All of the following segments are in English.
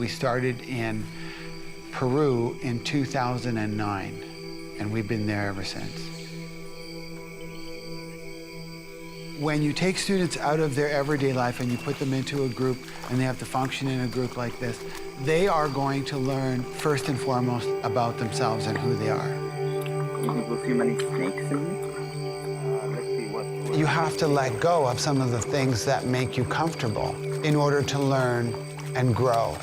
We started in Peru in 2009, and we've been there ever since. When you take students out of their everyday life and you put them into a group and they have to function in a group like this, they are going to learn first and foremost about themselves and who they are. You see many snakes in it? You have to let go of some of the things that make you comfortable in order to learn and grow.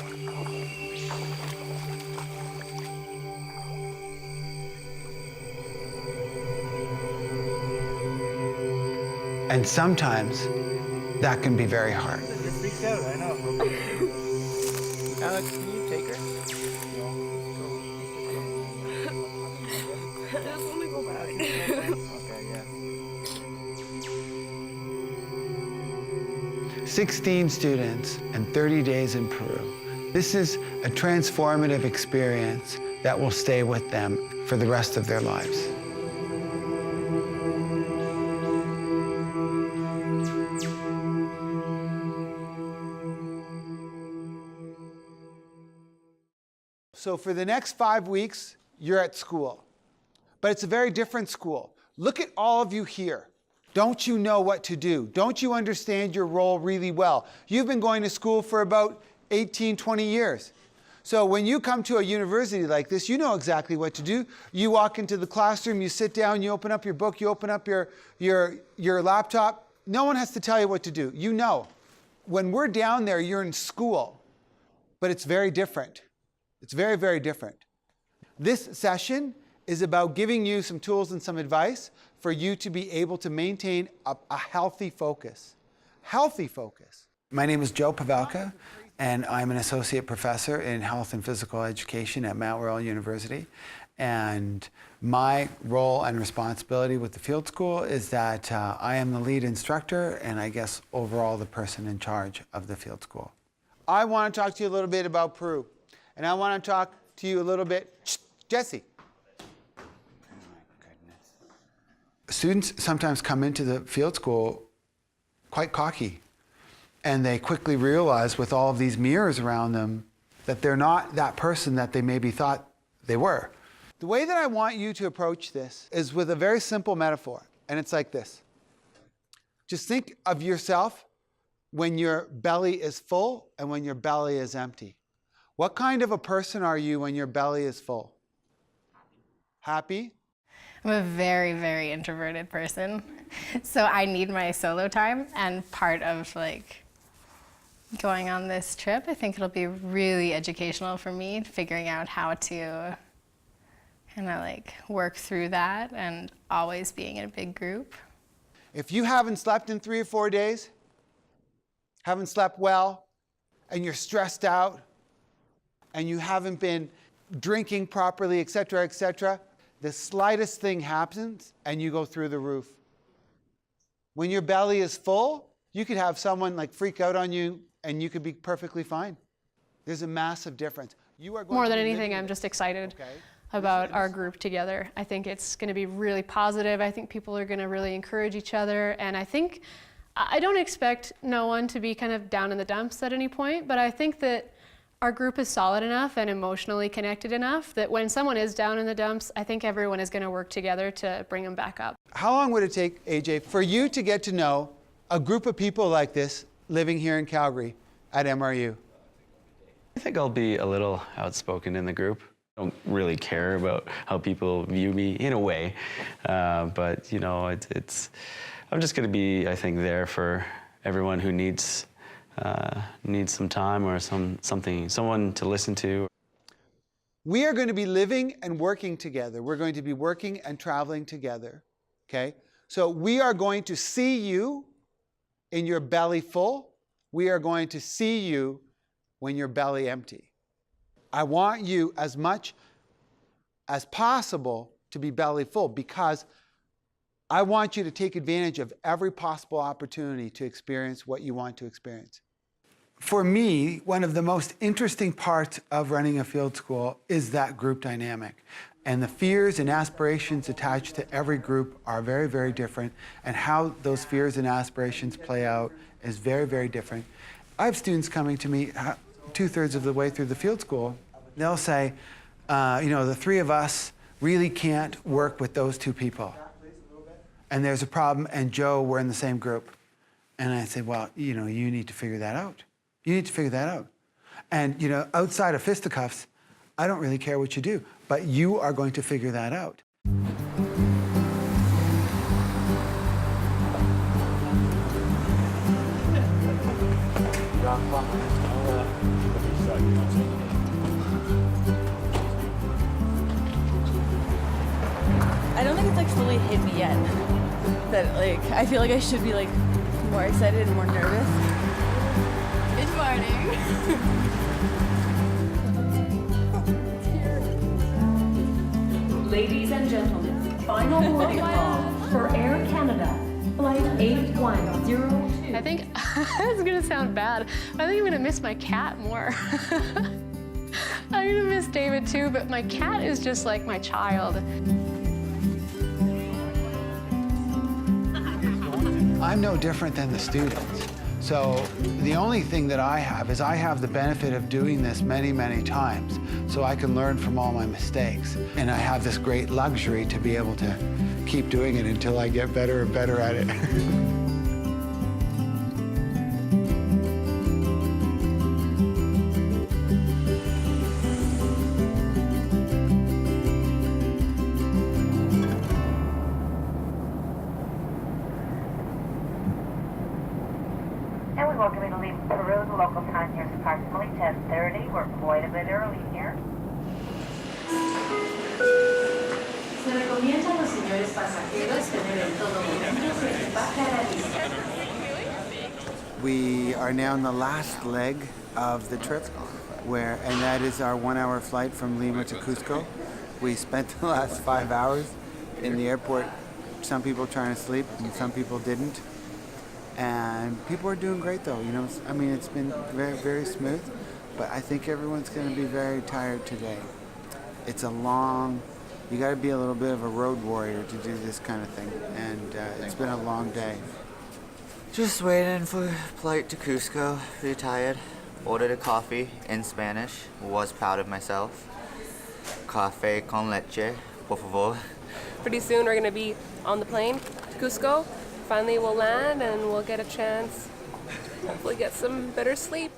And sometimes that can be very hard. Just freaked out, I know. Alex, can you take her? I just want to go back. Okay, yeah. 16 students and 30 days in Peru. This is a transformative experience that will stay with them for the rest of their lives. So for the next 5 weeks, you're at school. But it's a very different school. Look at all of you here. Don't you know what to do? Don't you understand your role really well? You've been going to school for about 18, 20 years. So when you come to a university like this, you know exactly what to do. You walk into the classroom, you sit down, you open up your book, you open up your laptop. No one has to tell you what to do. You know. When we're down there, you're in school. But it's very different. It's very, very different. This session is about giving you some tools and some advice for you to be able to maintain a healthy focus. Healthy focus. My name is Joe Pavelka, and I'm an associate professor in health and physical education at Mount Royal University. And my role and responsibility with the field school is that I am the lead instructor and I guess overall the person in charge of the field school. I want to talk to you a little bit about Peru. And I want to talk to you a little bit, Jesse. Oh my goodness. Students sometimes come into the field school quite cocky. And they quickly realize with all of these mirrors around them that they're not that person that they maybe thought they were. The way that I want you to approach this is with a very simple metaphor. And it's like this. Just think of yourself when your belly is full and when your belly is empty. What kind of a person are you when your belly is full? Happy? I'm a very, very introverted person. So I need my solo time, and part of going on this trip, I think it'll be really educational for me, figuring out how to kind of work through that and always being in a big group. If you haven't slept in 3 or 4 days, haven't slept well, and you're stressed out, and you haven't been drinking properly, et cetera, the slightest thing happens and you go through the roof. When your belly is full, you could have someone freak out on you and you could be perfectly fine. There's a massive difference. You are going More than anything, I'm just excited about our group together. I think it's going to be really positive. I think people are going to really encourage each other. And I don't expect no one to be kind of down in the dumps at any point, but I think that our group is solid enough and emotionally connected enough that when someone is down in the dumps, I think everyone is going to work together to bring them back up. How long would it take, AJ, for you to get to know a group of people like this living here in Calgary at MRU? I think I'll be a little outspoken in the group. I don't really care about how people view me in a way, but you know, I'm just going to be, I think, there for everyone who needs some time or someone to listen to. We are going to be living and working together. We're going to be working and traveling together, okay? So we are going to see you in your belly full. We are going to see you when your belly empty. I want you as much as possible to be belly full because I want you to take advantage of every possible opportunity to experience what you want to experience. For me, one of the most interesting parts of running a field school is that group dynamic. And the fears and aspirations attached to every group are very, very different. And how those fears and aspirations play out is very, very different. I have students coming to me, 2/3 of the way through the field school, they'll say, the three of us really can't work with those two people. And there's a problem, and Joe, we're in the same group. And I say, well, you need to figure that out. You need to figure that out. And, outside of fisticuffs, I don't really care what you do, but you are going to figure that out. I don't think it's like fully hit me yet. That like I feel like I should be like more excited and more nervous. Good morning. Ladies and gentlemen, final boarding call for Air Canada, flight 8102. I think it's gonna sound bad, but I think I'm gonna miss my cat more. I'm gonna miss David too, but my cat is just like my child. I'm no different than the students. So the only thing that I have is I have the benefit of doing this many, many times, so I can learn from all my mistakes. And I have this great luxury to be able to keep doing it until I get better and better at it. And we welcome you to leave Peru. The local time here is approximately 10:30. We're quite a bit early here. Se recomienda a los señores pasajeros tener en todo momento su equipaje a la vista. We are now on the last leg of the trip, and that is our 1-hour flight from Lima to Cusco. We spent the last 5 hours in the airport, some people trying to sleep and some people didn't. And people are doing great though, it's been very, very smooth, but I think everyone's gonna be very tired today. It's you gotta be a little bit of a road warrior to do this kind of thing, and it's been a long day. Just waiting for flight to Cusco. Pretty tired. Ordered a coffee in Spanish. Was proud of myself. Café con leche, por favor. Pretty soon we're going to be on the plane to Cusco. Finally we'll land and we'll get a chance, hopefully get some better sleep.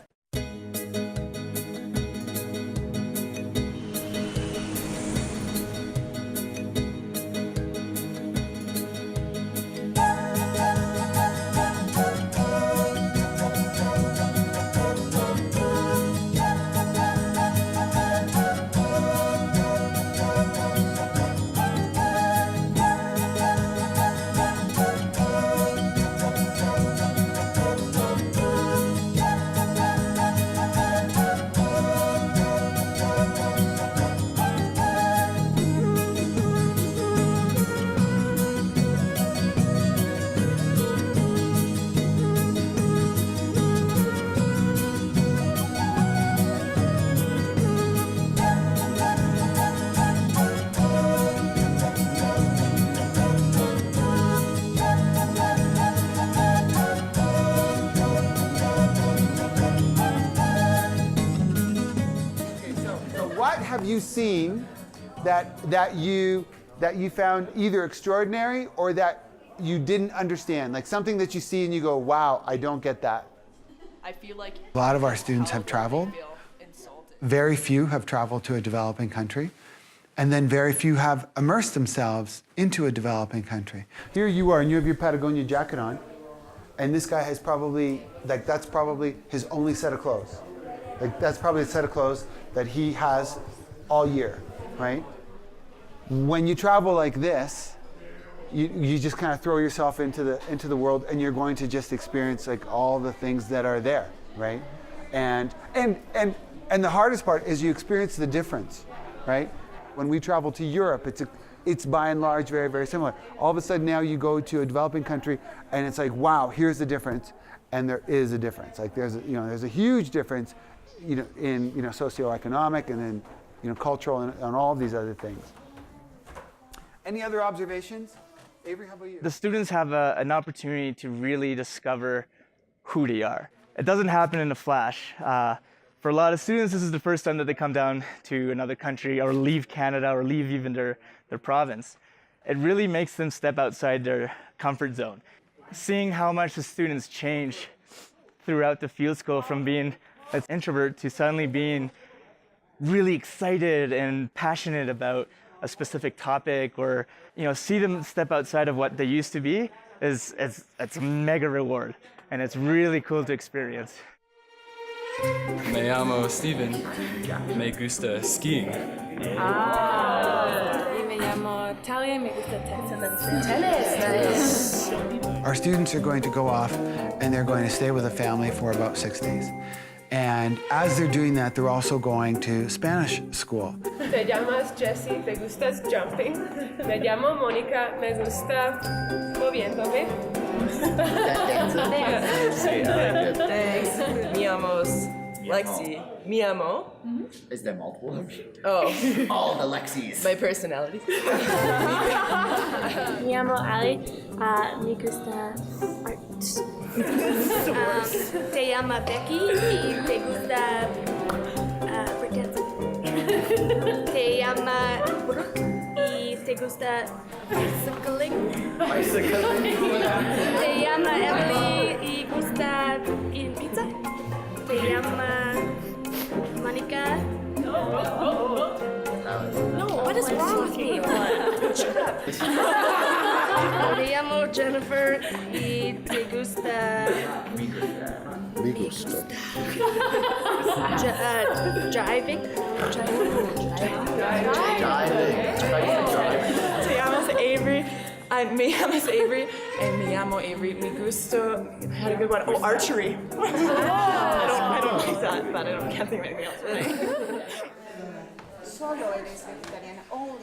What have you seen that you found either extraordinary or that you didn't understand? Like something that you see and you go, wow, I don't get that. I feel like A lot of our students have traveled. Very few have traveled to a developing country. And then very few have immersed themselves into a developing country. Here you are and you have your Patagonia jacket on. And this guy has probably, that's probably his only set of clothes. That's probably a set of clothes that he has all year, right? When you travel like this, you just kind of throw yourself into the world, and you're going to just experience all the things that are there, right? And the hardest part is you experience the difference, right? When we travel to Europe, it's by and large very, very similar. All of a sudden now you go to a developing country, and it's like, wow, here's the difference, and there is a difference. There's a huge difference, in socioeconomic and then cultural and all of these other things. Any other observations? Avery, how about you? The students have an opportunity to really discover who they are. It doesn't happen in a flash. For a lot of students, this is the first time that they come down to another country or leave Canada or leave even their province. It really makes them step outside their comfort zone. Seeing how much the students change throughout the field school from being an introvert to suddenly being really excited and passionate about a specific topic, or see them step outside of what they used to be, it's a mega reward, and it's really cool to experience. Me llamo Steven. Me gusta skiing. Y me llamo Talia. Me gusta tennis. Our students are going to go off and they're going to stay with a family for about 6 days. And as they're doing that, they're also going to Spanish school. Te llamas Jessie, te gustas jumping. Me llamo Mónica, me gusta moviéndome. Thanks. Mi amo Lexi. Mi amo. Is there multiple options? Oh. All the Lexis. My personality. Mi amo Ali. Me gusta art. Te llama Becky y te gusta te llama Brooke y te gusta bicycling. Te llama Emily y gusta ir pizza. Te llama Monica. No, what is wrong with me? Shut up. Te llamo Jennifer y te gusta. Driving. Te llamas Avery. Me llamas Avery, and me llamo Avery. Me gusta. I had a good one. Oh, archery. I don't like that, but can't think of anything else.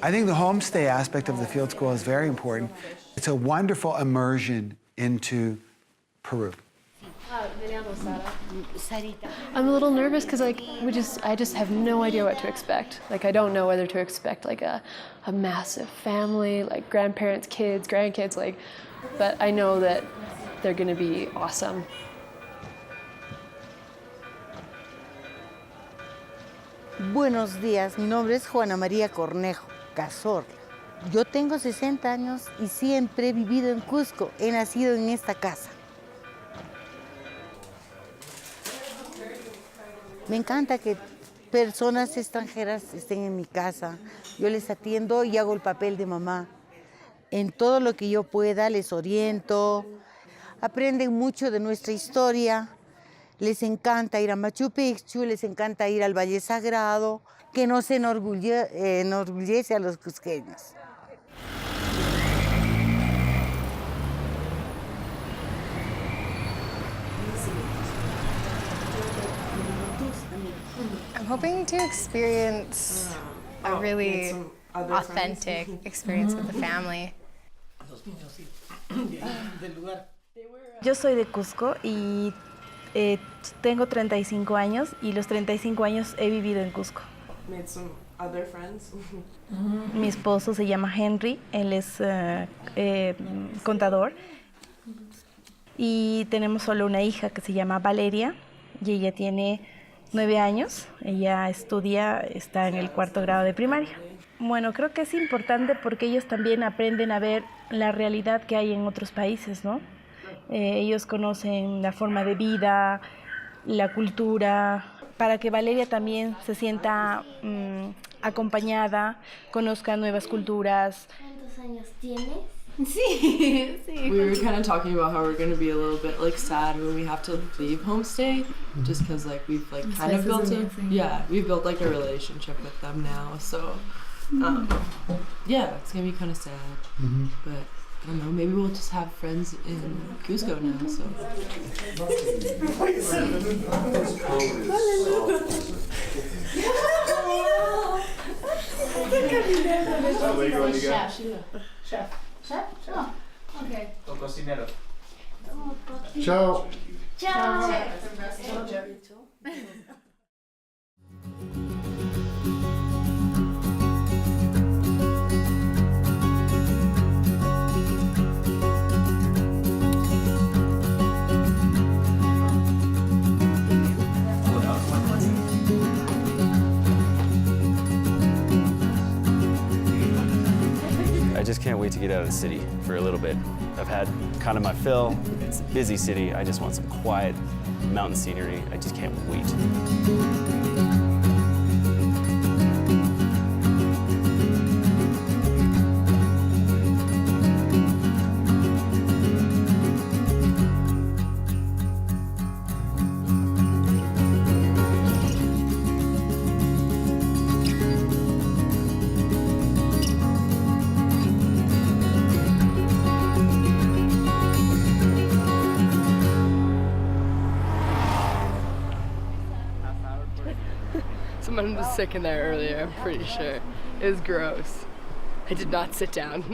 I think the homestay aspect of the field school is very important. It's a wonderful immersion into Peru. I'm a little nervous because I just have no idea what to expect. Like, I don't know whether to expect like a massive family, like grandparents, kids, grandkids, but I know that they're gonna be awesome. Buenos días, mi nombre es Juana María Cornejo Cazorla. Yo tengo 60 años y siempre he vivido en Cusco. He nacido en esta casa. Me encanta que personas extranjeras estén en mi casa. Yo les atiendo y hago el papel de mamá. En todo lo que yo pueda les oriento. Aprenden mucho de nuestra historia. Les encanta ir a Machu Picchu, les encanta ir al Valle Sagrado, que nos enorgullece a los cusqueños. I'm hoping to experience a really authentic experience with the family. Yo soy de Cusco y tengo 35 años y los 35 años he vivido en Cusco. Made some other friends. Mi esposo se llama Henry, él es contador y tenemos solo una hija que se llama Valeria y ella tiene 9 años, ella está en el 4º grado de primaria. Bueno, creo que es importante porque ellos también aprenden a ver la realidad que hay en otros países, ¿no? Ellos conocen la forma de vida, la cultura, para que Valeria también se sienta acompañada, conozca nuevas culturas. ¿Cuántos años tienes? Sí. We were kind of talking about how we're going to be a little bit sad when we have to leave homestay, just because we've kind of built we've built a relationship with them now, so it's going to be kind of sad, but I don't know, maybe we'll just have friends in Cusco now, so. Chef. Oh, okay. Cocinero. Ciao. Ciao. just can't wait to get out of the city for a little bit. I've had kind of my fill. It's a busy city. I just want some quiet mountain scenery. I just can't wait. Someone was sick in there earlier, I'm pretty sure. It was gross. I did not sit down.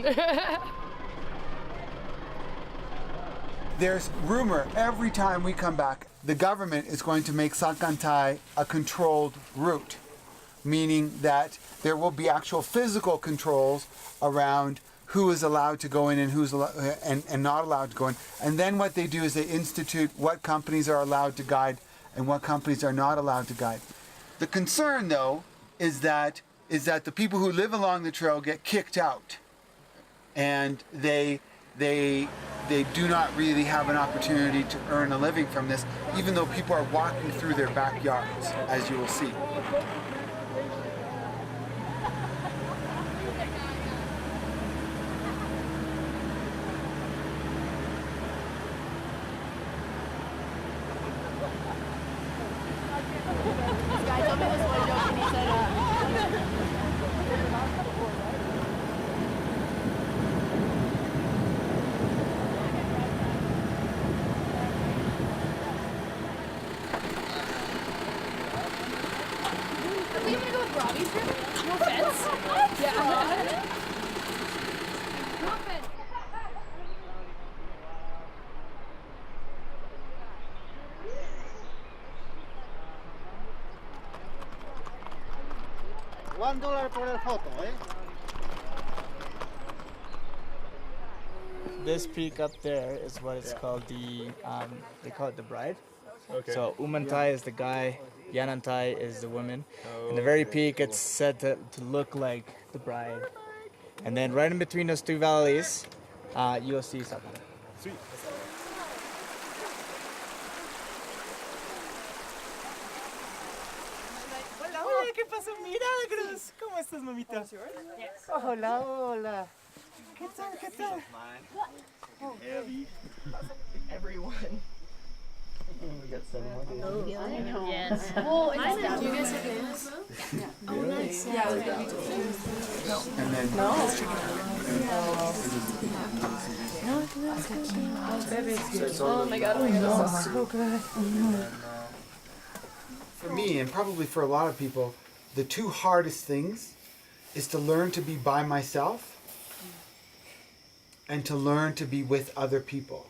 There's rumor every time we come back, the government is going to make Sakantai a controlled route, meaning that there will be actual physical controls around who is allowed to go in and who's and not allowed to go in. And then what they do is they institute what companies are allowed to guide and what companies are not allowed to guide. The concern, though, is that the people who live along the trail get kicked out, and they do not really have an opportunity to earn a living from this, even though people are walking through their backyards, as you will see. $1 por el photo, eh? This peak up there is what it's called the, they call it the bride. Okay. So Umantai is the guy, Yanantai is the woman. And the very peak, it's said to look like the bride. And then right in between those two valleys, you'll see something. Sweet. Hola, ¿qué pasó? Milagros. ¿Cómo estás, mamita? Yes. Hola, hola. ¿Qué tal, qué tal? Heavy. Everyone. We got 7 more days. Oh, I know. Yes. Well, do you guys have nails? Yeah. Oh, nice. Yeah, And then no. Oh my god, this is so good. For me, and probably for a lot of people, the two hardest things is to learn to be by myself and to learn to be with other people.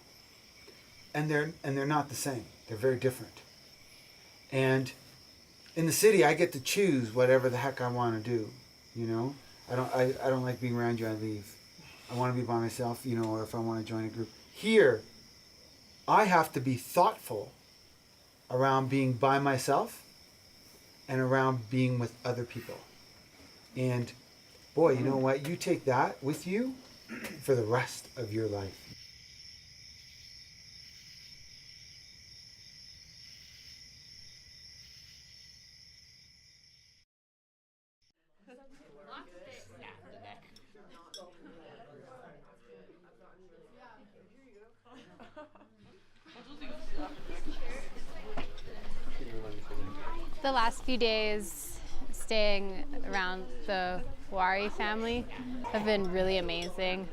And they're not the same. They're very different. And in the city, I get to choose whatever the heck I want to do. You know, I don't like being around you. I leave. I want to be by myself. You know, or if I want to join a group. Here, I have to be thoughtful around being by myself and around being with other people. And boy, you know what? You take that with you for the rest of your life. The last few days staying around the Wari family have been really amazing.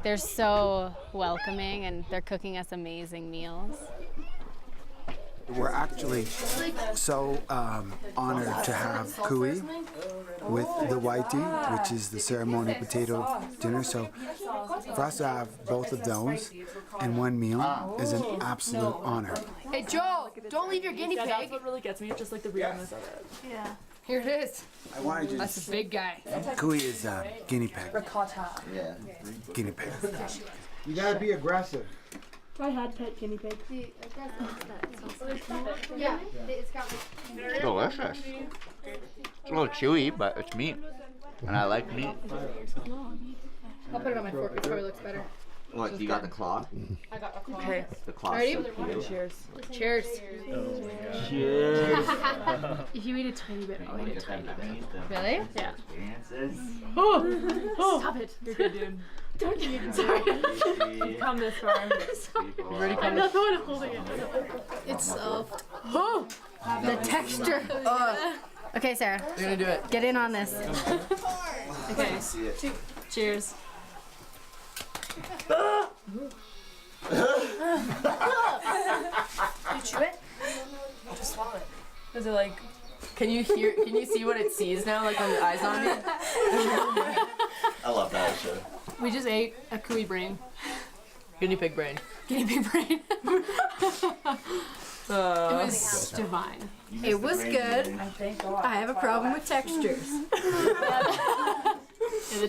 They're so welcoming and they're cooking us amazing meals. We're actually so honored to have kui with the waiti, which is the ceremonial potato dinner. So for us to have both of those in one meal is an absolute honor. Hey Joe, don't leave your guinea pig. That's what really gets me, just like the realness of it. Yeah. Here it is. I wanted you That's a big guy. Kui is guinea pig. Ricotta. Yeah. Guinea pig. You gotta be aggressive. I had pet guinea pig. Yeah. It's delicious. It's a little chewy, but it's meat. And I like meat. I'll put it on my fork. It probably looks better. What, you got the claw? I got a claw. Okay. The claw. Ready? So cute. Cheers. Cheers. Cheers. If you eat a tiny bit, I'll eat a tiny bit. Really? Yeah. Experiences. Oh! Stop it. You're good, dude. Don't get it. You've come this far. You've already come I'm not the one holding it. It's soft. Oh, the texture. Okay, Sarah. You're gonna do it. Get in on this. Okay. Cheers. You chew it? Just swallow it. Is it like? Can you see what it sees now, like when the eyes on it? I love that show. We just ate a cooey brain. Guinea pig brain. Guinea pig brain. It was divine. It was good. I have a problem with textures.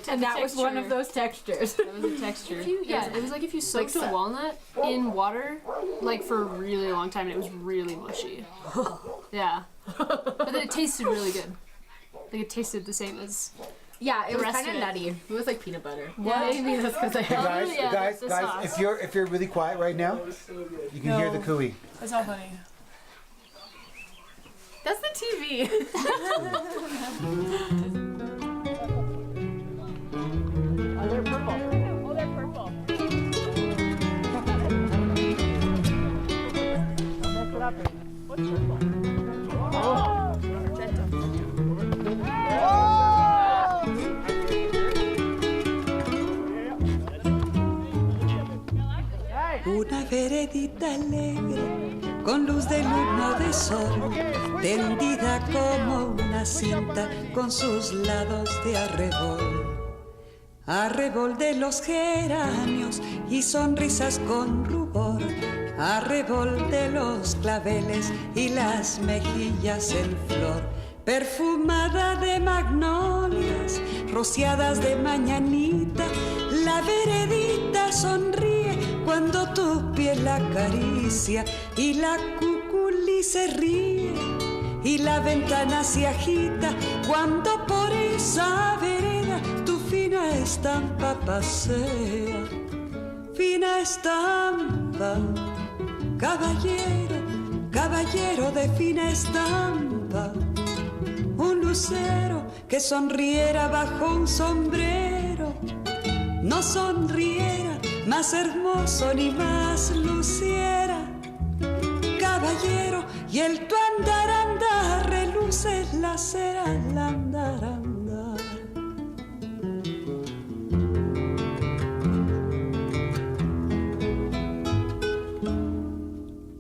And that was one of those textures. That was a texture. It was like if you soaked a walnut in water, like for a really long time, and it was really mushy. Yeah, but then it tasted really good. Like it tasted the same as. Yeah, it was rest kind of of it. nutty. It was like peanut butter. Yeah. Maybe that's because I Guys, Yeah, guys, the guys, sauce. if you're really quiet right now, you can hear the cooey. That's not funny. That's the TV. Oh, they're purple. Oh, they're purple. Mess it up. What's purple? Oh, magenta. Una veredita alegre, con luz de luna o de sol, tendida como una cinta, con sus lados de arrebol. Arrebol de los geranios y sonrisas con rubor, arrebol de los claveles y las mejillas en flor, perfumada de magnolias, rociadas de mañanita, la veredita sonríe cuando tu piel la acaricia y la cuculí se ríe y la ventana se agita cuando por esa vereda tu fina estampa pasea. Fina estampa, caballero, caballero de fina estampa, un lucero que sonriera bajo un sombrero, no sonriera más hermoso ni más luciera. Caballero, y el tu andar, andar, reluce la cera al andar, andar.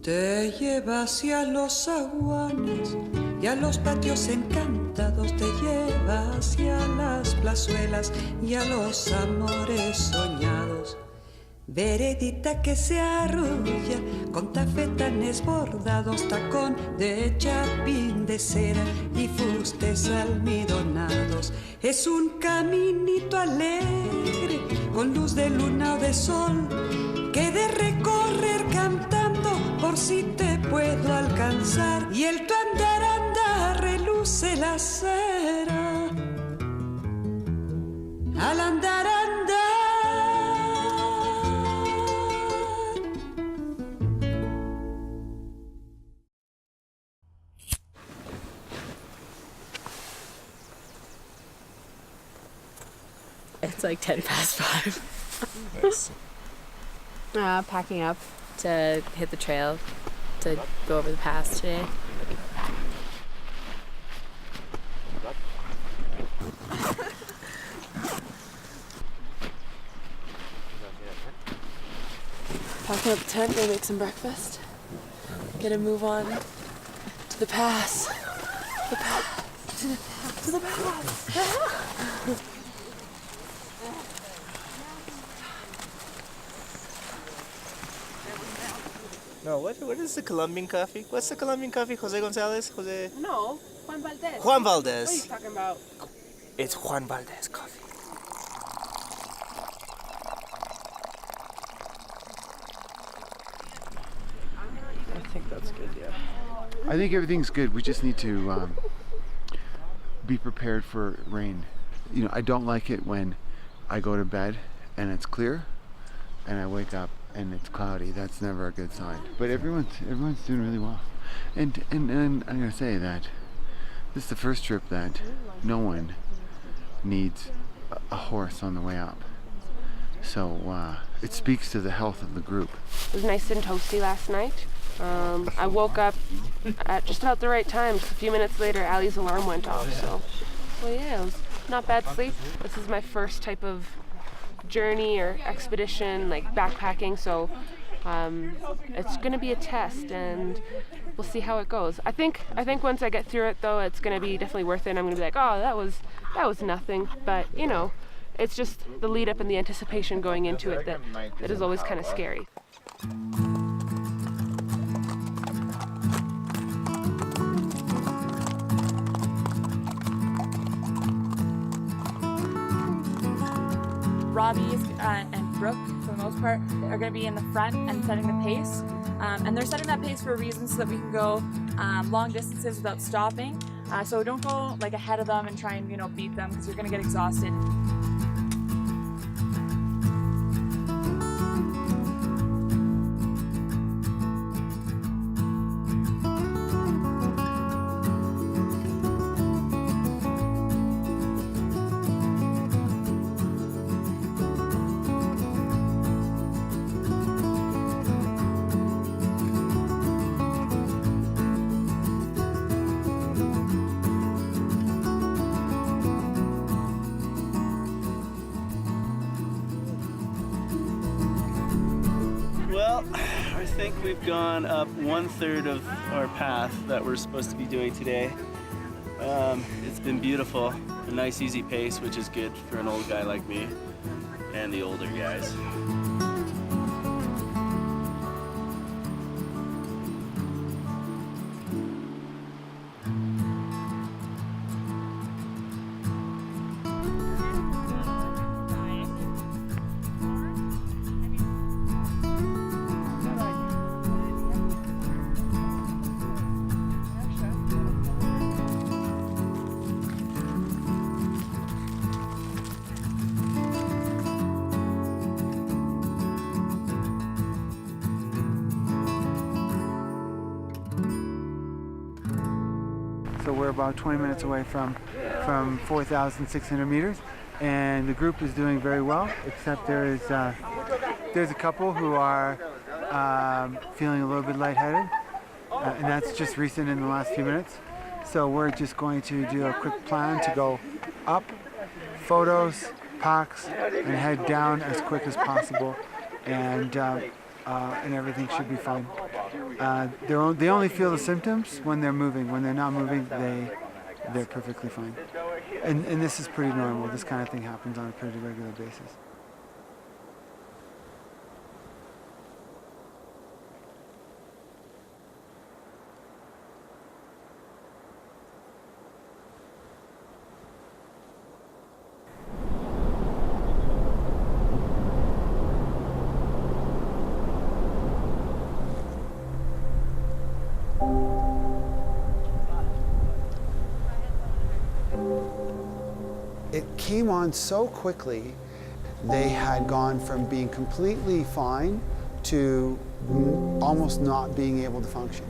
Te lleva hacia los zaguanes y a los patios encantados, te lleva hacia las plazuelas y a los amores soñados. Veredita que se arrulla con tafetanes bordados, tacón de chapín de cera y fustes almidonados. Es un caminito alegre con luz de luna o de sol que de recorrer cantando por si te puedo alcanzar. Y el tu andar, andar, reluce la cera al andar, andar. It's like 5:10. Nice. Packing up to hit the trail to go over the pass today. Packing up the tent, go make some breakfast. Get a move on to the pass. The pass. To the pass. No, what is the Colombian coffee? What's the Colombian coffee? Jose Gonzalez? Jose? No, Juan Valdez. Juan Valdez. What are you talking about? It's Juan Valdez coffee. I think that's good, yeah. I think everything's good. We just need to be prepared for rain. You know, I don't like it when I go to bed and it's clear, and I wake up and it's cloudy, that's never a good sign. But everyone's doing really well. And I'm gonna say that this is the first trip that no one needs a horse on the way up. So it speaks to the health of the group. It was nice and toasty last night. I woke up at just about the right time. Just a few minutes later, Allie's alarm went off. So yeah, it was not bad sleep. This is my first type of journey or expedition, like backpacking. So it's gonna be a test, and we'll see how it goes. I think once I get through it, though, it's gonna be definitely worth it. I'm gonna be like, oh, that was nothing. But you know, it's just the lead up and the anticipation going into it that is always kind of scary. Robbie and Brooke, for the most part, are going to be in the front and setting the pace. And they're setting that pace for a reason, so that we can go long distances without stopping. So don't go like ahead of them and try and beat them, because you're going to get exhausted. Well, I think we've gone up 1/3 of our path that we're supposed to be doing today. It's been beautiful, a nice easy pace, which is good for an old guy like me and the older guys. So we're about 20 minutes away from 4,600 meters, and the group is doing very well, except there's a couple who are feeling a little bit lightheaded, and that's just recent in the last few minutes. So we're just going to do a quick plan to go up, photos, packs, and head down as quick as possible, and everything should be fine. They only feel the symptoms when they're moving. When they're not moving, they're perfectly fine. And this is pretty normal. This kind of thing happens on a pretty regular basis. It came on so quickly. They had gone from being completely fine to almost not being able to function.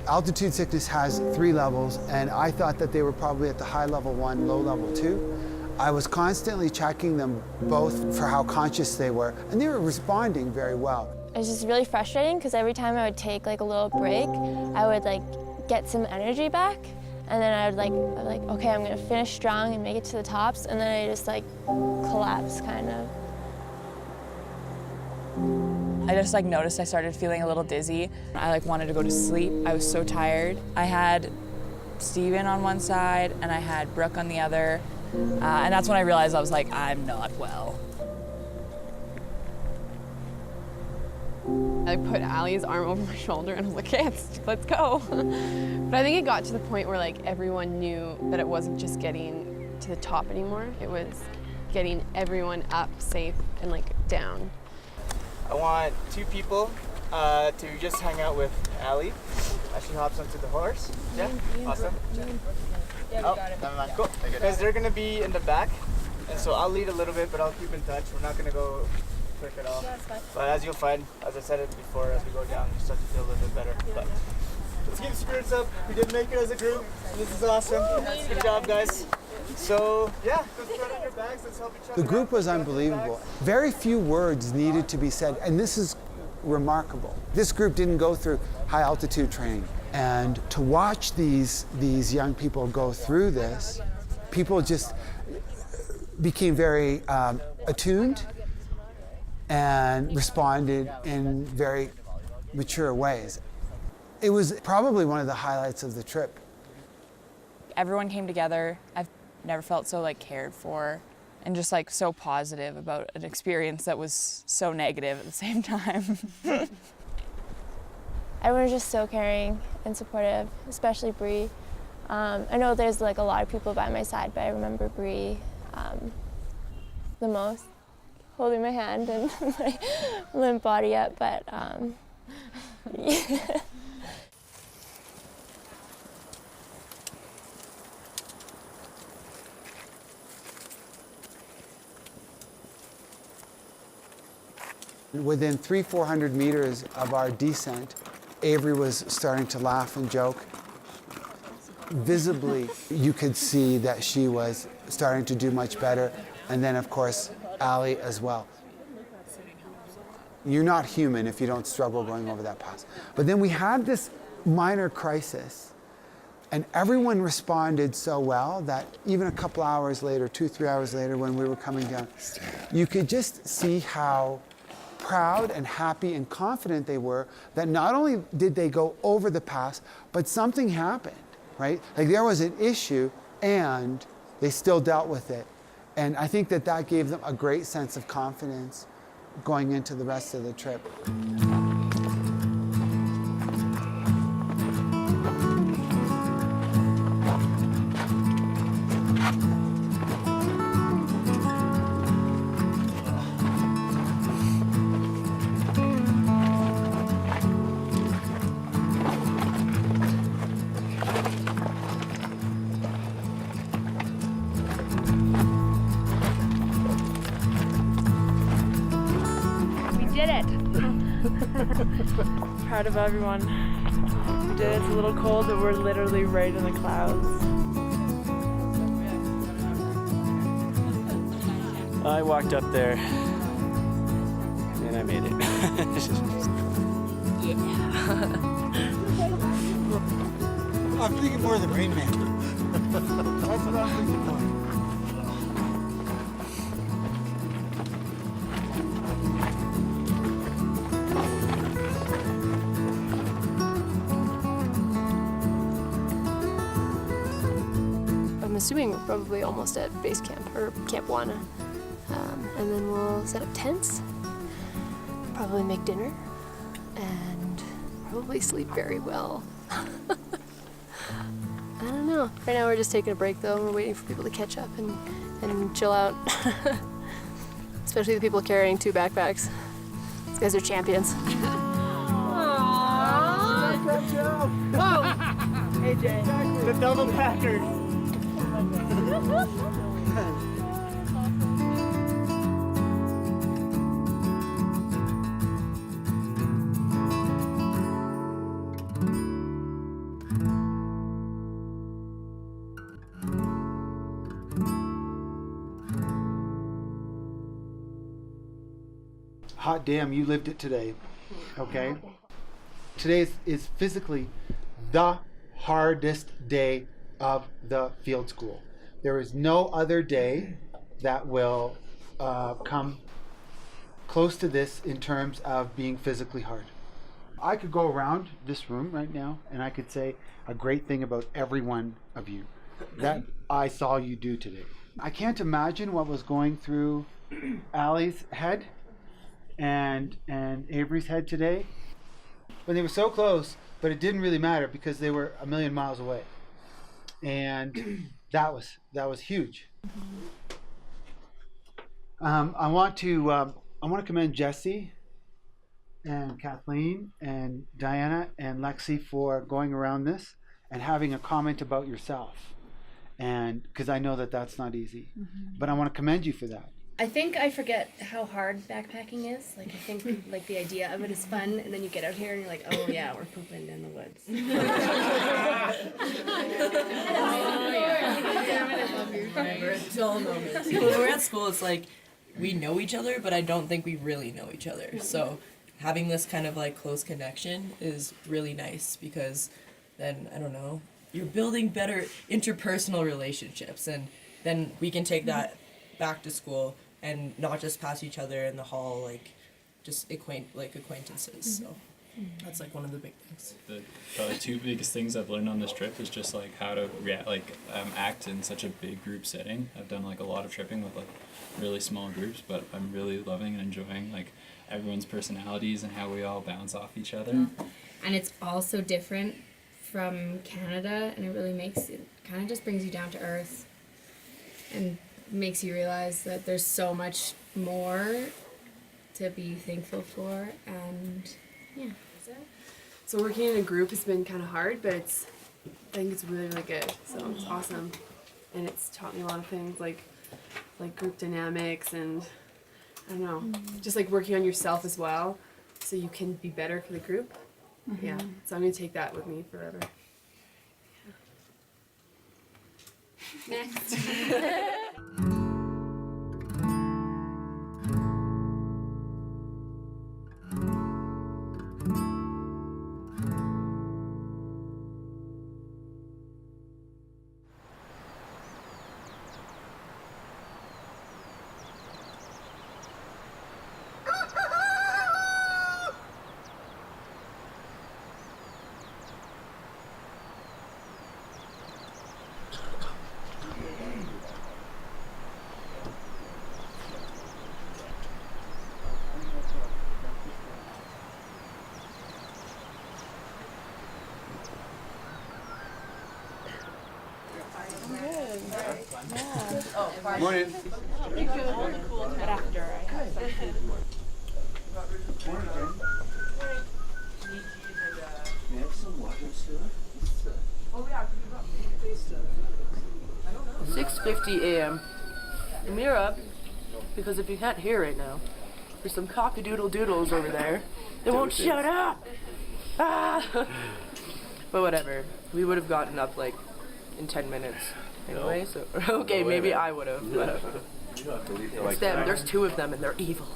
Altitude sickness has 3 levels, and I thought that they were probably at the high level 1, low level 2. I was constantly checking them both for how conscious they were, and they were responding very well. It was just really frustrating because every time I would take like a little break, I would like get some energy back. And then I would like, okay, I'm gonna finish strong and make it to the tops, and then I just like collapsed kind of. I just like noticed I started feeling a little dizzy. I like wanted to go to sleep. I was so tired. I had Steven on one side and I had Brooke on the other. And that's when I realized I was like, I'm not well. I put Allie's arm over my shoulder and I was like, okay, let's go. But I think it got to the point where like everyone knew that it wasn't just getting to the top anymore. It was getting everyone up safe and like down. I want 2 people to just hang out with Allie as she hops onto the horse. Yeah, awesome. Yeah, we got it. Cool. Because they're gonna be in the back, And so I'll lead a little bit, but I'll keep in touch. We're not going to go quick at all. But as you'll find, as I said it before, as we go down, you start to feel a little bit better. But let's keep the spirits up. We did make it as a group. This is awesome. Good job, guys. So, yeah, let's throw it in your bags. Let's help each other. The group was unbelievable. Very few words needed to be said, and this is remarkable. This group didn't go through high altitude training. And to watch these young people go through this, people just became very attuned and responded in very mature ways. It was probably one of the highlights of the trip. Everyone came together. I've never felt so cared for and just so positive about an experience that was so negative at the same time. Everyone was just so caring and supportive, especially Bree. I know there's a lot of people by my side, but I remember Bree the most, holding my hand and my limp body up, but yeah. Within 300-400 meters of our descent, Avery was starting to laugh and joke. Visibly, you could see that she was starting to do much better. And then, of course, Allie as well. You're not human if you don't struggle going over that pass. But then we had this minor crisis, and everyone responded so well that even a couple hours later, 2-3 hours later, when we were coming down, you could just see how proud and happy and confident they were that not only did they go over the pass, but something happened, right? There was an issue and they still dealt with it. And I think that gave them a great sense of confidence going into the rest of the trip. Proud of everyone. We did it. It's a little cold, but we're literally right in the clouds. I walked up there and I made it. I'm thinking more of the Rain Man. That's what I'm thinking more. I'm assuming we're probably almost at base camp, or Camp 1. And then we'll set up tents, probably make dinner, and probably sleep very well. I don't know. Right now we're just taking a break though, and we're waiting for people to catch up and chill out. Especially the people carrying 2 backpacks. These guys are champions. Whoa! Hey Jay. The double packer. Hot damn, you lived it today, okay? Today is physically the hardest day of the field school. There is no other day that will come close to this in terms of being physically hard. I could go around this room right now and I could say a great thing about every one of you that I saw you do today. I can't imagine what was going through Allie's head and Avery's head today when they were so close, but it didn't really matter because they were a million miles away, and that was huge. I want to commend Jesse and Kathleen and Diana and Lexi for going around this and having a comment about yourself and because I know that that's not easy. But I want to commend you for that. I think I forget how hard backpacking is. Like, I think like the idea of it is fun, and then you get out here and you're like, oh yeah, we're pooping in the woods. Dull moments. When we're at school, it's like we know each other, but I don't think we really know each other. So having this kind of like close connection is really nice because then, I don't know, you're building better interpersonal relationships, and then we can take that back to school and not just pass each other in the hall, like just acquaintances. So that's like one of the big things. The probably two biggest things I've learned on this trip is just like how to act in such a big group setting. I've done like a lot of tripping with like really small groups, but I'm really loving and enjoying like everyone's personalities and how we all bounce off each other. And it's also different from Canada, and it really makes it kind of just brings you down to earth and makes you realize that there's so much more to be thankful for, and yeah. So working in a group has been kind of hard, but I think it's really, really good. So it's awesome, and it's taught me a lot of things like group dynamics, and I don't know, just like working on yourself as well, so you can be better for the group. Yeah. So I'm gonna take that with me forever. Next. Morning. But after I have some food. Morning, Jen. May I have some water, sir? Oh yeah, 6:50 a.m. And we're up because if you can't hear right now, there's some cock-a-doodle-doodles over there. They won't shut up! Ah! But whatever. We would have gotten up like in 10 minutes anyway, so okay, maybe I would have. But it's them. There's two of them and they're evil.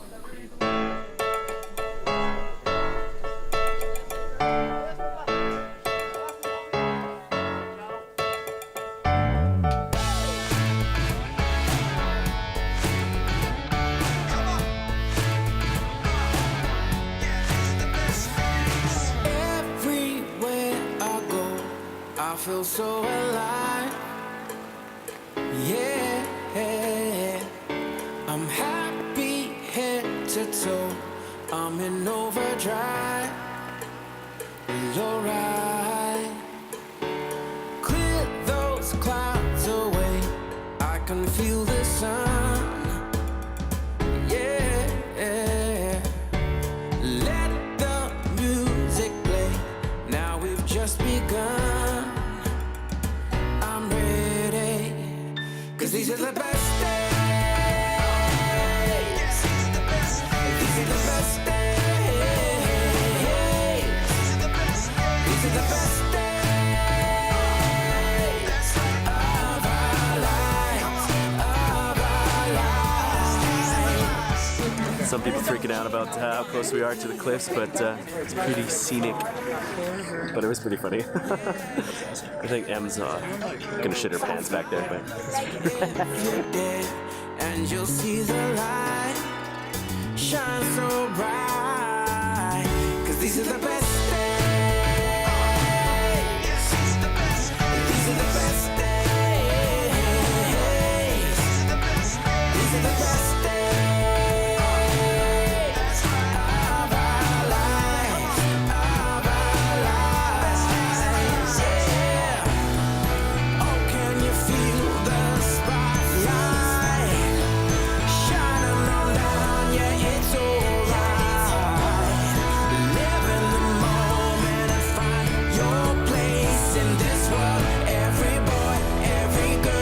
I feel so alive, yeah. I'm happy head to toe, I'm in overdrive. It's alright. Clear those clouds away, I can feel the sun, yeah. Let the music play, now we've just begun. These are the best days. These are the best days. These are the best days. These are the best days of our lives. Some people freaking out about how close we are to the cliffs, but it's pretty scenic. But it was pretty funny. I think Em's gonna shit her pants back there, but. And you'll see the light shine so bright, 'cause these are the best days. These are the best days. These are the best days. These are the best days of our lives, of our lives, yeah. Oh, can you feel the spotlight shining on down? Yeah, it's alright. Live in the moment and find your place in this world. Every boy, every girl.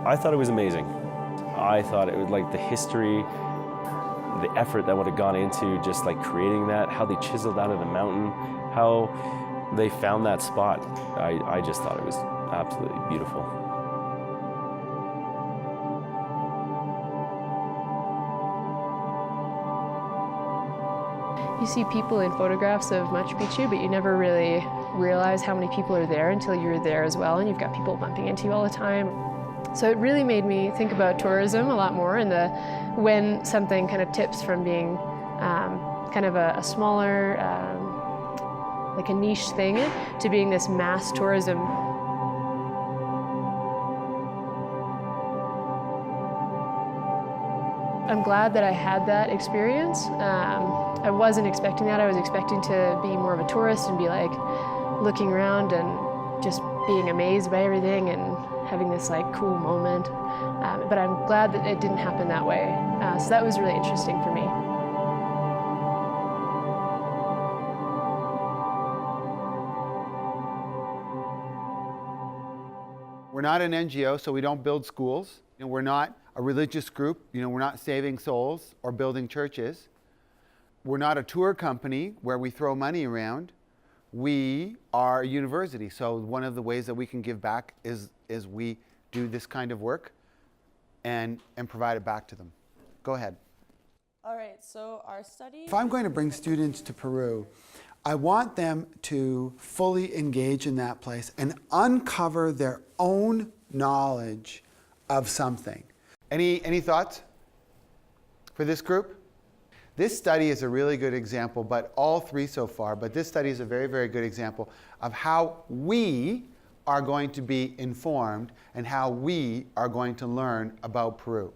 I thought it was amazing. I thought it was like the history, the effort that would have gone into just like creating that, how they chiseled out of the mountain, how they found that spot. I just thought it was absolutely beautiful. You see people in photographs of Machu Picchu, but you never really realize how many people are there until you're there as well, and you've got people bumping into you all the time. So it really made me think about tourism a lot more, and when something kind of tips from being kind of a smaller, like a niche thing, to being this mass tourism. I'm glad that I had that experience. I wasn't expecting that. I was expecting to be more of a tourist and be like looking around and just being amazed by everything and having this like cool moment. But I'm glad that it didn't happen that way. So that was really interesting for me. We're not an NGO, so we don't build schools. We're not a religious group. We're not saving souls or building churches. We're not a tour company where we throw money around. We are a university. So one of the ways that we can give back is we do this kind of work and provide it back to them. Go ahead. All right, so our study... If I'm going to bring students to Peru, I want them to fully engage in that place and uncover their own knowledge of something. Any thoughts for this group? This study is a really good example, but all three so far, but this study is a very, very good example of how we are going to be informed and how we are going to learn about Peru.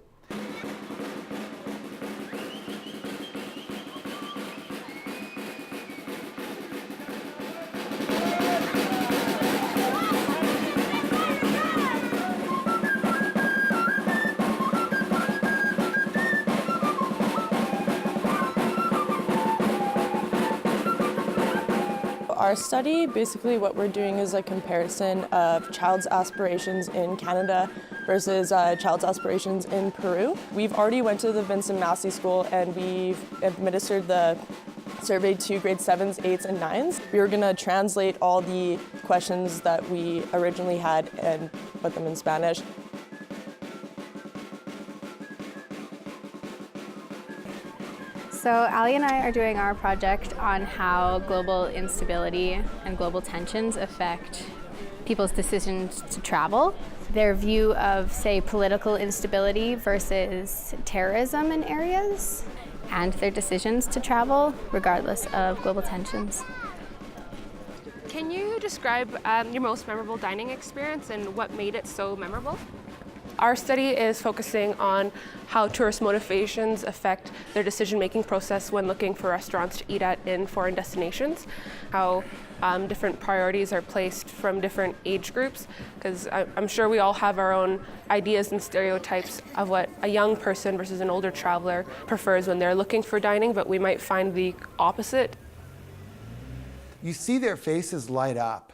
Our study, basically what we're doing is a comparison of child's aspirations in Canada versus child's aspirations in Peru. We've already went to the Vincent Massey School and we've administered the survey to grade 7s, 8s, and 9s. We were going to translate all the questions that we originally had and put them in Spanish. So Ali and I are doing our project on how global instability and global tensions affect people's decisions to travel. Their view of, say, political instability versus terrorism in areas, and their decisions to travel regardless of global tensions. Can you describe your most memorable dining experience and what made it so memorable? Our study is focusing on how tourist motivations affect their decision-making process when looking for restaurants to eat at in foreign destinations, how different priorities are placed from different age groups, because I'm sure we all have our own ideas and stereotypes of what a young person versus an older traveler prefers when they're looking for dining, but we might find the opposite. You see their faces light up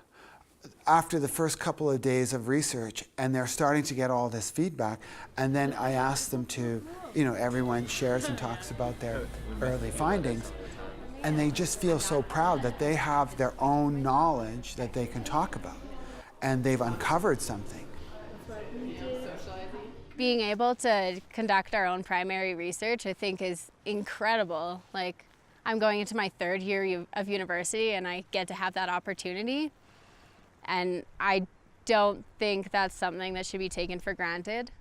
after the first couple of days of research, and they're starting to get all this feedback. And then I ask them to, everyone shares and talks about their early findings, and they just feel so proud that they have their own knowledge that they can talk about, and they've uncovered something. Being able to conduct our own primary research, I think, is incredible. Like, I'm going into my 3rd year of university, and I get to have that opportunity. And I don't think that's something that should be taken for granted.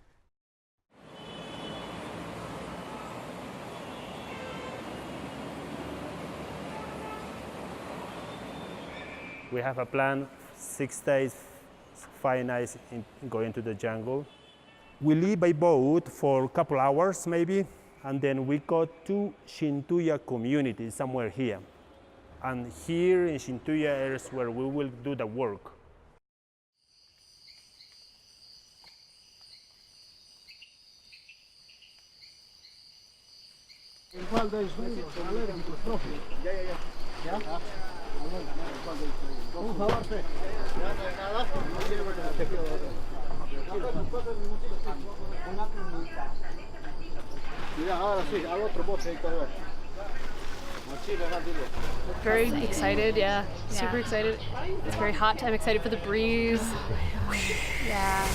We have a plan, 6 days, 5 nights going to the jungle. We leave by boat for a couple hours maybe, and then we go to Shintuya community, somewhere here. And here in Shintuya is where we will do the work. Very excited, yeah. Super excited. It's very hot. I'm excited for the breeze. Yeah.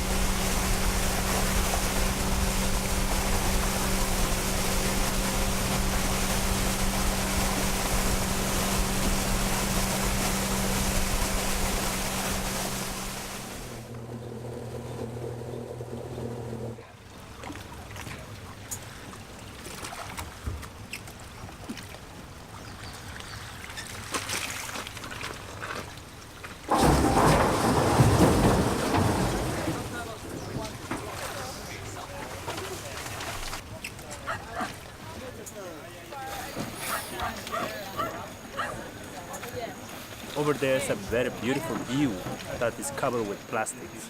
Over there is a very beautiful view that is covered with plastics.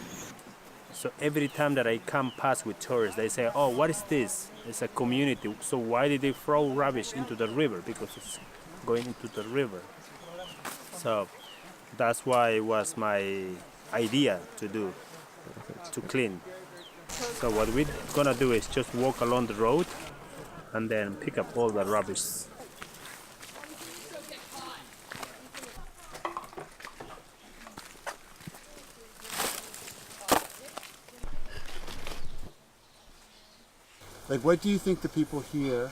So every time that I come past with tourists, they say, oh, what is this? It's a community. So why did they throw rubbish into the river? Because it's going into the river. So that's why it was my idea to do, to clean. So what we're gonna do is just walk along the road and then pick up all the rubbish. Like, what do you think the people here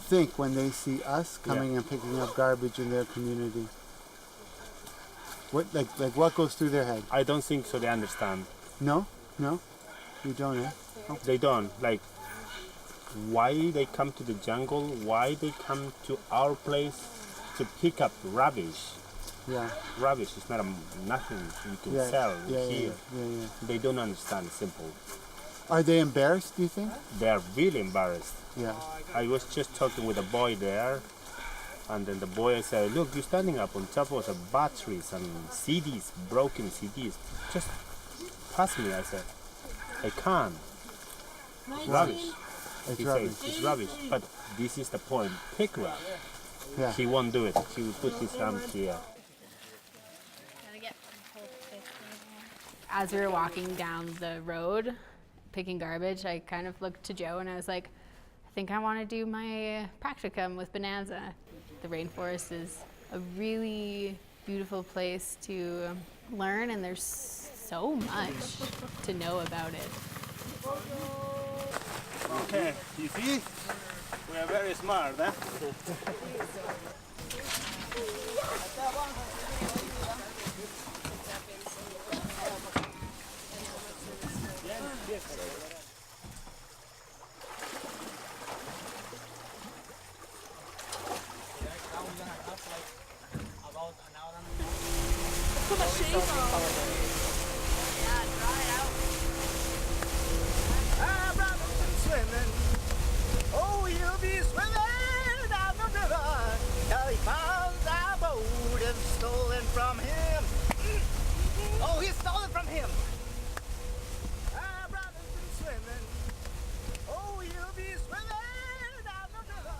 think when they see us coming and picking up garbage in their community? What, like what goes through their head? I don't think so they understand. No? No? You don't, eh? Oh. They don't. Like, why they come to the jungle? Why they come to our place to pick up rubbish? Yeah. Rubbish is not nothing you can sell here. Yeah. They don't understand. Simple. Are they embarrassed, do you think? They are really embarrassed. Yeah. I was just talking with a boy there, and then the boy said, look, you're standing up on top of the batteries and CDs, broken CDs. Just pass me, I said. I can't. It's rubbish. He says, it's rubbish. But this is the point. Pick rub. Yeah. He won't do it. He will put his hand here. As we were walking down the road, picking garbage, I kind of looked to Joe and I was like, I think I want to do my practicum with Bonanza. The rainforest is a really beautiful place to learn, and there's so much to know about it. Okay, you see? We are very smart, huh? Put my shades on. Yeah, dry it out. Ah, Robinson swimming. Oh, you'll be swimming down the river till he finds our boat and stolen from him. Oh, he stole it from him. Ah, Robinson swimming. Oh, you'll be swimming down the river.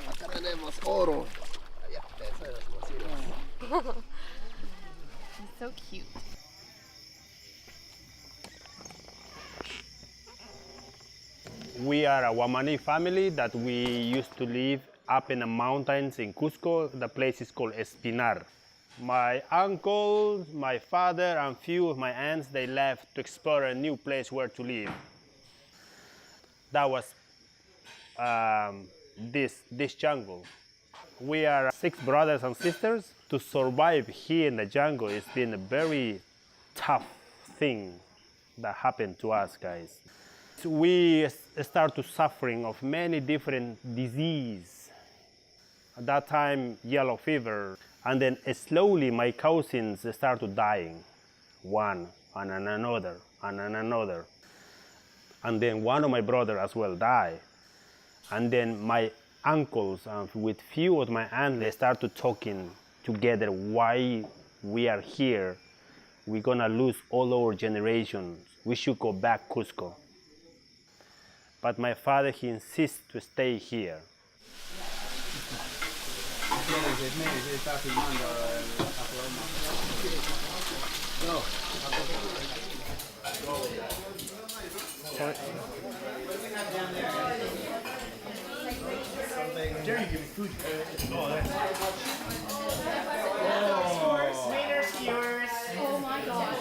Acá tenemos oro. It's so cute. We are a Wamani family that we used to live up in the mountains in Cusco. The place is called Espinar. My uncles, my father, and few of my aunts, they left to explore a new place where to live. That was this jungle. We are 6 brothers and sisters. To survive here in the jungle, it's been a very tough thing that happened to us, guys. We start to suffering of many different diseases. At that time, yellow fever. And then slowly my cousins start to dying, one and another and another. And then one of my brothers as well died. And then my uncles and with few of my aunts, they started talking together why we are here. We're gonna lose all our generations. We should go back Cusco. But my father, he insists to stay here. Jerry, give me food. Yours. Oh my God.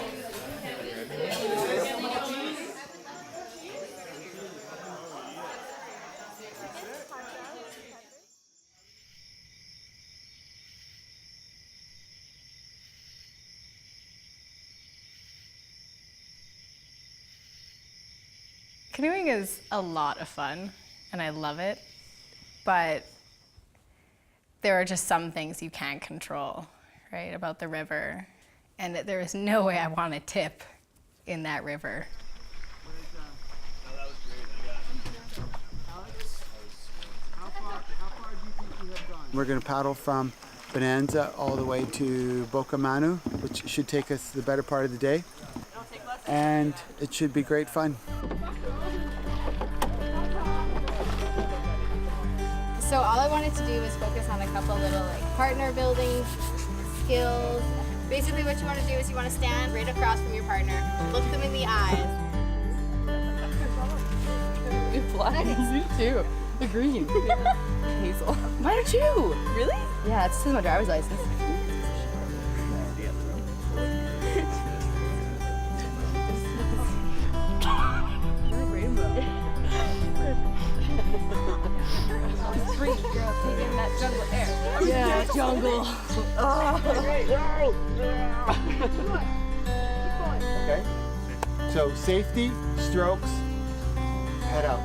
Canoeing is a lot of fun, and I love it, but there are just some things you can't control, right, about the river, and there is no way I want to tip in that river. We're going to paddle from Bonanza all the way to Bocamanu, which should take us the better part of the day, and it should be great fun. So all I wanted to do was focus on a couple little partner building skills. Basically what you want to do is you want to stand right across from your partner, look them in the eyes. Black, you too. The green. Hazel. Why don't you? Really? Yeah, it's my driver's license. Free girl, taking that jungle air. Yeah, jungle. Okay? So safety, strokes, head out.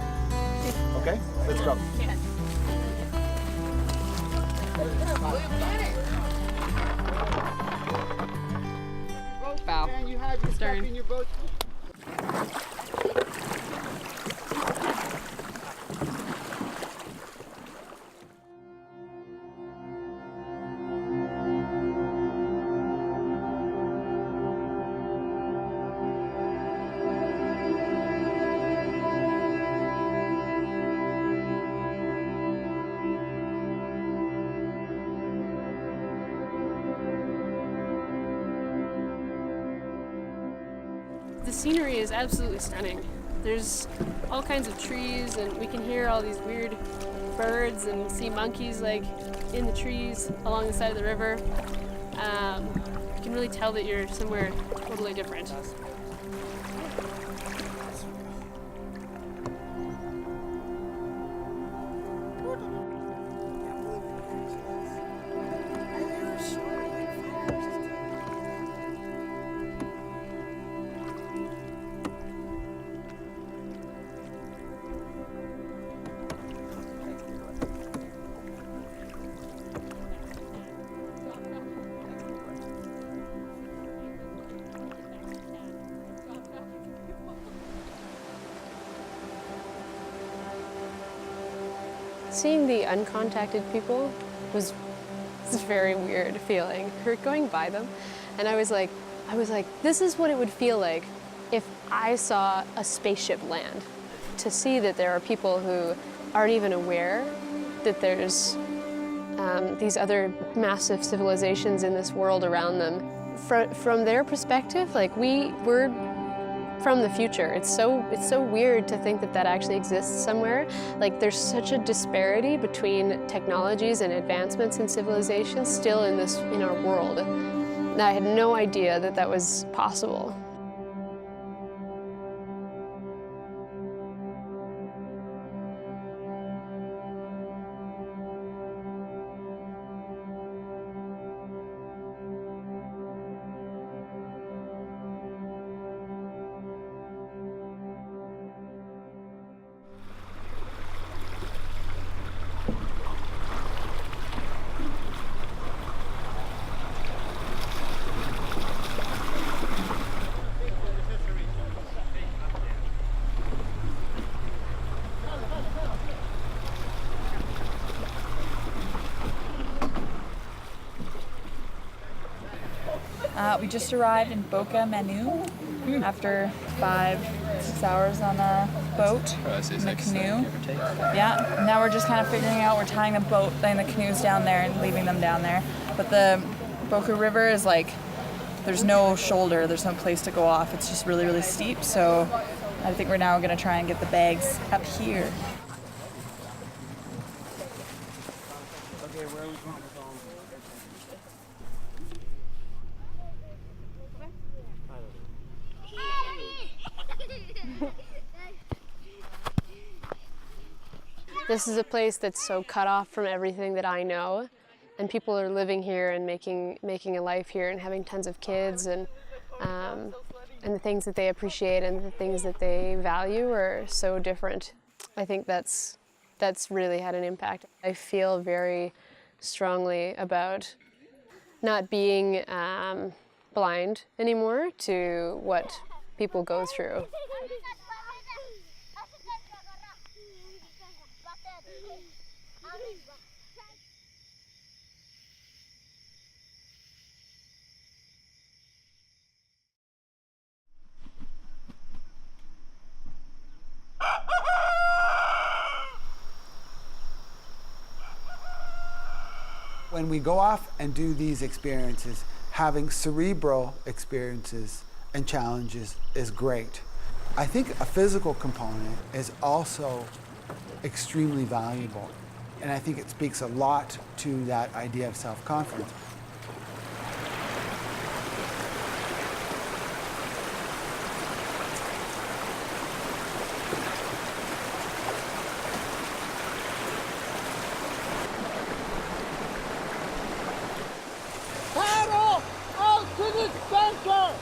Okay? Let's go. Bow. And you have your stuff in your boat. The scenery is absolutely stunning. There's all kinds of trees, and we can hear all these weird birds and see monkeys in the trees along the side of the river. You can really tell that you're somewhere totally different. Seeing the uncontacted people was a very weird feeling. We were going by them, and I was like, this is what it would feel like if I saw a spaceship land. To see that there are people who aren't even aware that there's these other massive civilizations in this world around them. From their perspective, we're from the future. It's so weird to think that actually exists somewhere. There's such a disparity between technologies and advancements in civilization still in our world. And I had no idea that was possible. We just arrived in Boca Manu after 5-6 hours on a boat in the canoe. Yeah, and now we're just kind of figuring out, we're tying the canoes down there and leaving them down there. But the Boca River is like, there's no shoulder, there's no place to go off. It's just really, really steep. So I think we're now going to try and get the bags up here. Okay, where are we going with all This is a place that's so cut off from everything that I know, and people are living here and making a life here and having tons of kids, and the things that they appreciate and the things that they value are so different. I think that's really had an impact. I feel very strongly about not being blind anymore to what people go through. When we go off and do these experiences, having cerebral experiences and challenges is great. I think a physical component is also extremely valuable, and I think it speaks a lot to that idea of self-confidence. Paddle out to the center!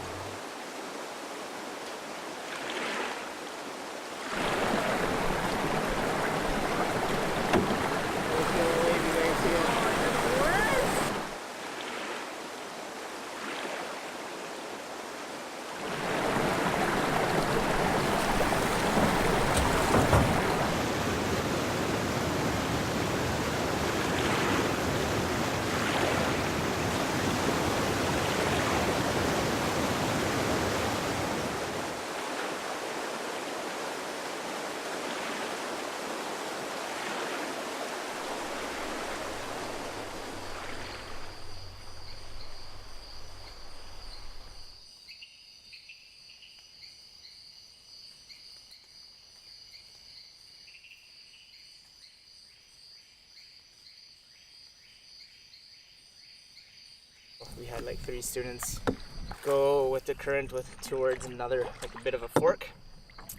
We had like 3 students go with the current towards another, like a bit of a fork.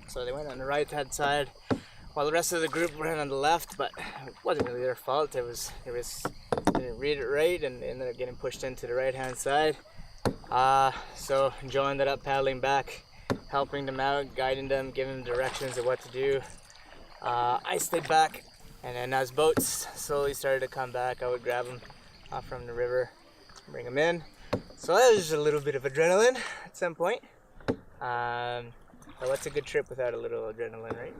So they went on the right hand side while the rest of the group went on the left, but it wasn't really their fault. They didn't read it right and ended up getting pushed into the right hand side. So Joe ended up paddling back, helping them out, guiding them, giving them directions of what to do. I stayed back, and then as boats slowly started to come back, I would grab them from the river, bring them in. So that was just a little bit of adrenaline at some point. But what's a good trip without a little adrenaline, right?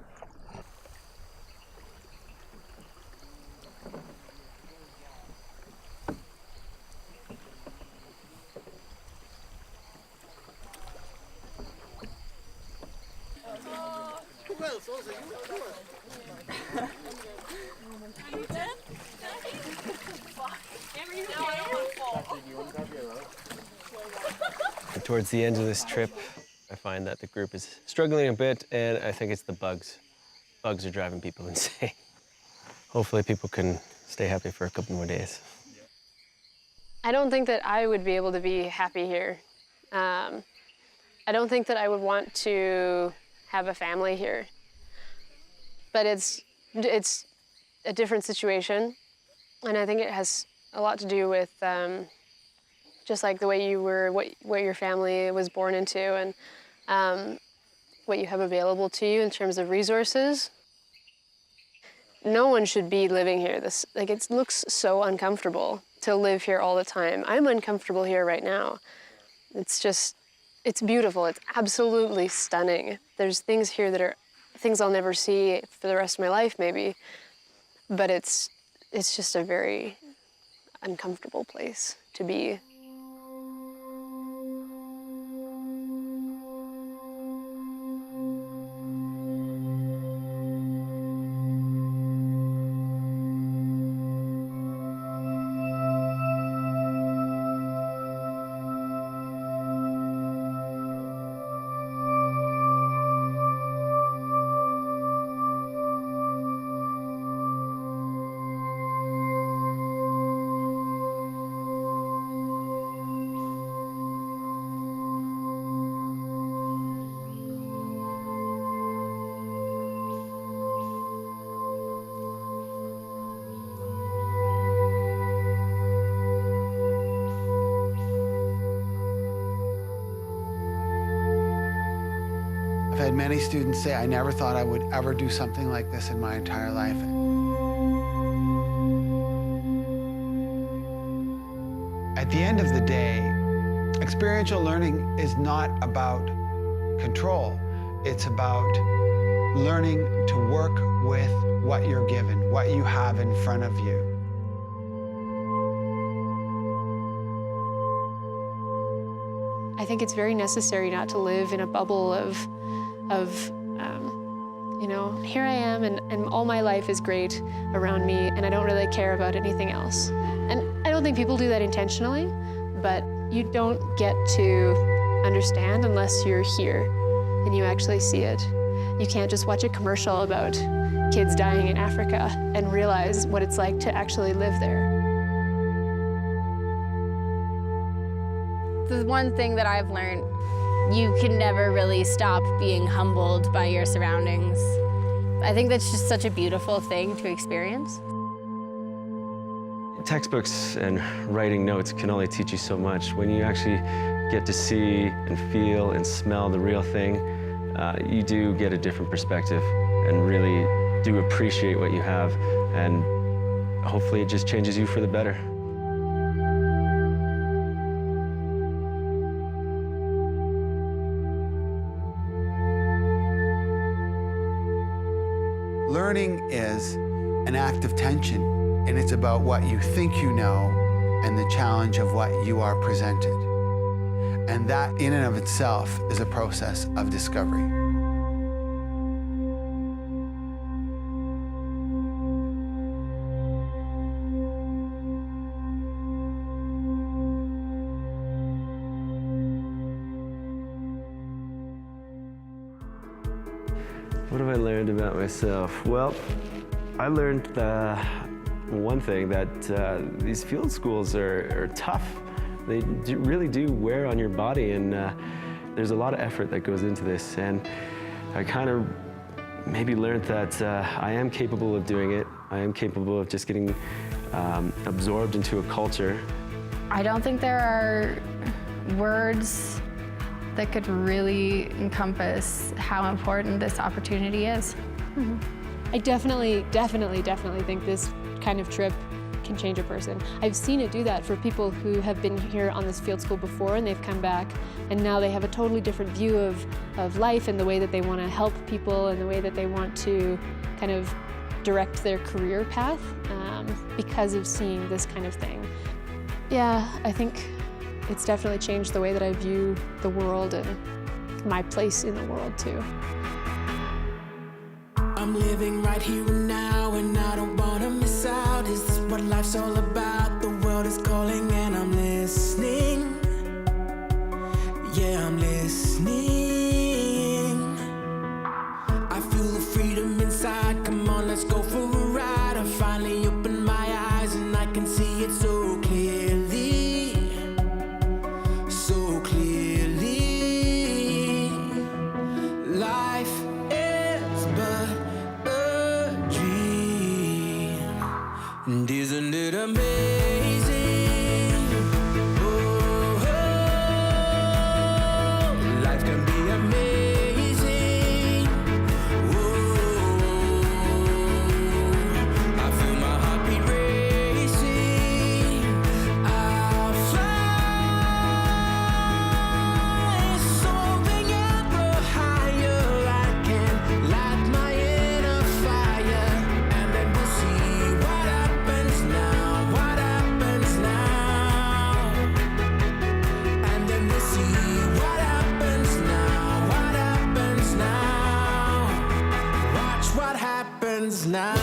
Towards the end of this trip, I find that the group is struggling a bit, and I think it's the bugs. Bugs are driving people insane. Hopefully people can stay happy for a couple more days. I don't think that I would be able to be happy here. I don't think that I would want to have a family here. But it's a different situation, and I think it has a lot to do with just like the way you were, what your family was born into, and what you have available to you in terms of resources. No one should be living here. It looks so uncomfortable to live here all the time. I'm uncomfortable here right now. It's beautiful. It's absolutely stunning. There's things here that are things I'll never see for the rest of my life, maybe. But it's just a very uncomfortable place to be. I've had many students say, I never thought I would ever do something like this in my entire life. At the end of the day, experiential learning is not about control. It's about learning to work with what you're given, what you have in front of you. I think it's very necessary not to live in a bubble of you know, here I am and all my life is great around me and I don't really care about anything else. And I don't think people do that intentionally, but you don't get to understand unless you're here and you actually see it. You can't just watch a commercial about kids dying in Africa and realize what it's like to actually live there. The one thing that I've learned, you can never really stop being humbled by your surroundings. I think that's just such a beautiful thing to experience. Textbooks and writing notes can only teach you so much. When you actually get to see and feel and smell the real thing, you do get a different perspective and really do appreciate what you have, and hopefully it just changes you for the better. Learning is an act of tension, and it's about what you think you know and the challenge of what you are presented. And that, in and of itself, is a process of discovery. What have I learned about myself? Well, I learned one thing, that these field schools are tough. They really do wear on your body, and there's a lot of effort that goes into this. And I kind of maybe learned that I am capable of doing it. I am capable of just getting absorbed into a culture. I don't think there are words that could really encompass how important this opportunity is. Mm-hmm. I definitely think this kind of trip can change a person. I've seen it do that for people who have been here on this field school before and they've come back and now they have a totally different view of life and the way that they want to help people and the way that they want to kind of direct their career path because of seeing this kind of thing. Yeah, I think it's definitely changed the way that I view the world and my place in the world too. I'm living right here and now, and I don't wanna miss out. Is this what life's all about? The world is calling and I'm listening. Yeah, I'm listening. I feel the freedom inside. Come on, let's go for a ride. I finally opened my eyes and I can see it so clearly. So clearly. Life is but a dream. And isn't it amazing? Oh, life can be amazing. Oh, I feel my heartbeat racing. I'll fly, soaring ever higher. I can light my inner fire, and then we'll see what happens now. What happens now? And then we'll see what happens now. What happens now? Watch what happens now.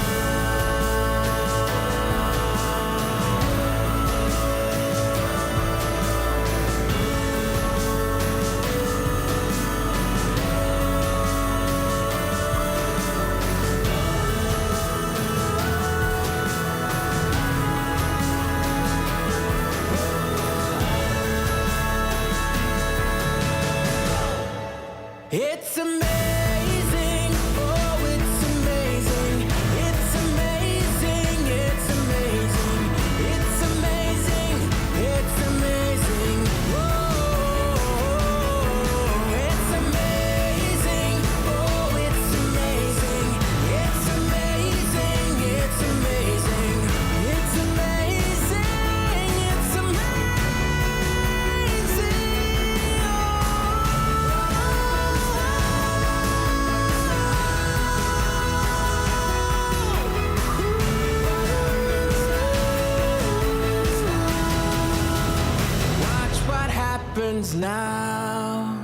It's amazing, oh, it's amazing. It's amazing, it's amazing. It's amazing, it's amazing. Oh, it's amazing, happens now?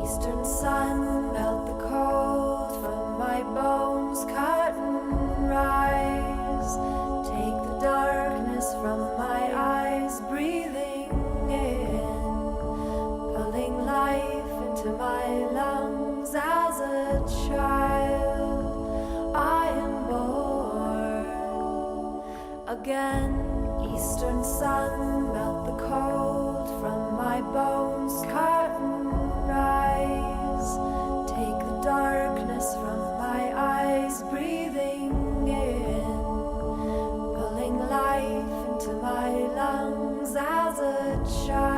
Eastern sun, melt the cold from my bones, cut and rise. Take the darkness from my eyes, breathing in, pulling life into my lungs. As a child, I am born again. Eastern sun, melt the cold from my bones, cut and rise. Take the darkness from my eyes, breathing in, pulling life into my lungs. As a child,